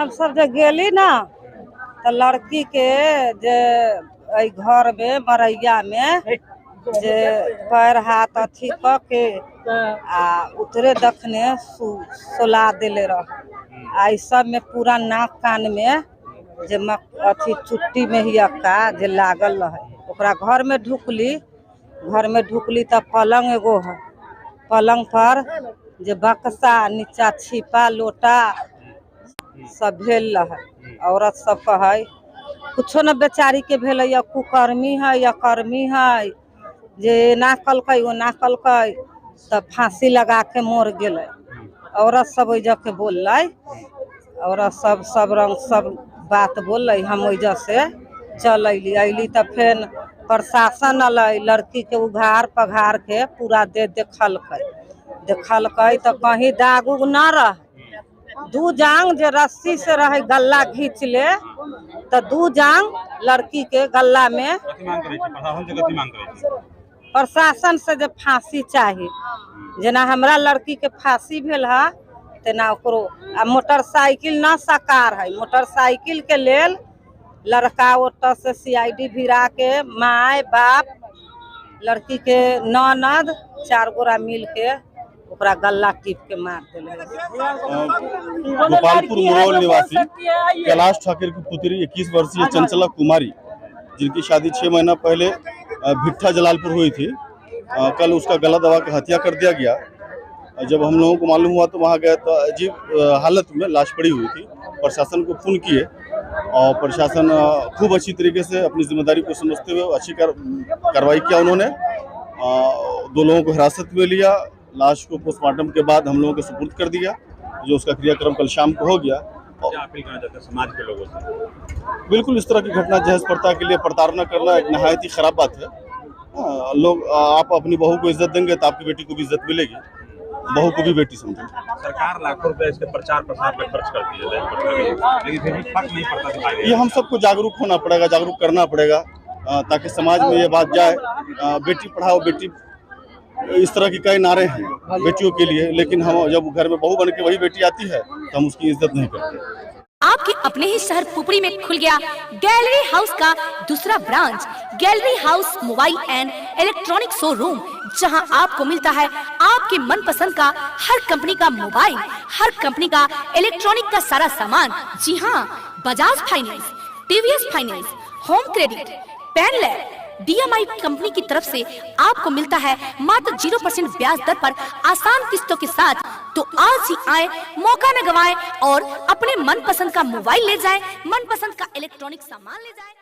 हम सब जो गेली ना तो लड़की के जे घर में मरैया में जे पैर हाथ अथी क के आ उतरे दखने सोला देले रह आई सब में पूरा नाक कान में जे अथी चुट्टी में ही अक्का जे लागल रहे ओकरा घर में ढुकली तब पलंग एगो है पलंग पर जे बक्सा नीचा छिपा लोटा सब भेल रहे। औरत सब कहे कुछो न बेचारी के भेल या कुकर्मी है या कर्मी है जे ना कलकै वो ना कलकै तब फांसी लगा के मोर गेले। औरत सब वजह के बोललै औरत सब रंग सब बात बोल हम वजह से चल अली तब फिर प्रशासन अलै लड़की के उघार पघार के पूरा देखलकै तो कहीं दाग उग न रह दू जांग जे रस्सी से रहे गला खींच ले तो दू जांग लड़की के गला में प्रशासन से जे फांसी चाहिए जना हमरा लड़की के फांसी भेल है तेना ओकरो आ मोटरसाइकिल न साकार है मोटरसाइकिल के लेल लड़का ओटर से CID भिड़ा के माय बाप लड़की के ननद 4 गोरा मिल के ओकरा गला टिप के मार देले। गोपालपुर मुरौल निवासी कैलाश ठाकुर की पुत्री 21 वर्षीय चंचला कुमारी जिनकी शादी 6 महीना पहले भिट्ठा जलालपुर हुई थी कल उसका गला दबा के हत्या कर दिया गया। जब हम लोगों को मालूम हुआ तो वहाँ गए तो अजीब हालत में लाश पड़ी हुई थी। प्रशासन को फोन किए और प्रशासन खूब अच्छी तरीके से अपनी जिम्मेदारी को समझते हुए अच्छी कार्रवाई किया। उन्होंने 2 लोगों को हिरासत में लिया। लाश को पोस्टमार्टम के बाद हम लोगों को सुपुर्द कर दिया जो उसका क्रियाक्रम कल शाम को हो गया। क्या अपील करना चाहते हैं समाज के लोगों से? बिल्कुल इस तरह की घटना जहेज प्रथा के लिए प्रताड़ना करना एक नहायत ही खराब बात है। लोग आप अपनी बहू को इज्जत देंगे तो आपकी बेटी को भी इज्जत मिलेगी, बहू को भी बेटी समझे। सरकार लाखों रुपए इसके प्रचार प्रसार में खर्च करती है लेकिन फिर भी फर्क नहीं पड़ता दिखाई दे। ये हम सबको जागरूक होना पड़ेगा, जागरूक करना पड़ेगा ताकि समाज में ये बात जाए। बेटी पढ़ाओ बेटी इस तरह की कई नारे हैं बेटियों के लिए, लेकिन हम जब घर में बहू बन के वही बेटी आती है तो हम उसकी इज्जत नहीं करते। आपके अपने ही शहर पुपरी में खुल गया गैलरी हाउस का दूसरा branch gallery house mobile and electronic showroom, जहां आपको मिलता है आपके मनपसंद का हर कंपनी का मोबाइल, हर कंपनी का इलेक्ट्रॉनिक का सारा सामान। जी हां, Bajaj finance, TVS finance, home credit, पेनलैब, DMI कंपनी की तरफ से आपको मिलता है मात्र 0% ब्याज दर पर आसान किस्तों के साथ। तो आज ही आए, मौका न गवाएं और अपने मनपसंद का मोबाइल ले जाएं, मनपसंद का इलेक्ट्रॉनिक सामान ले जाएं।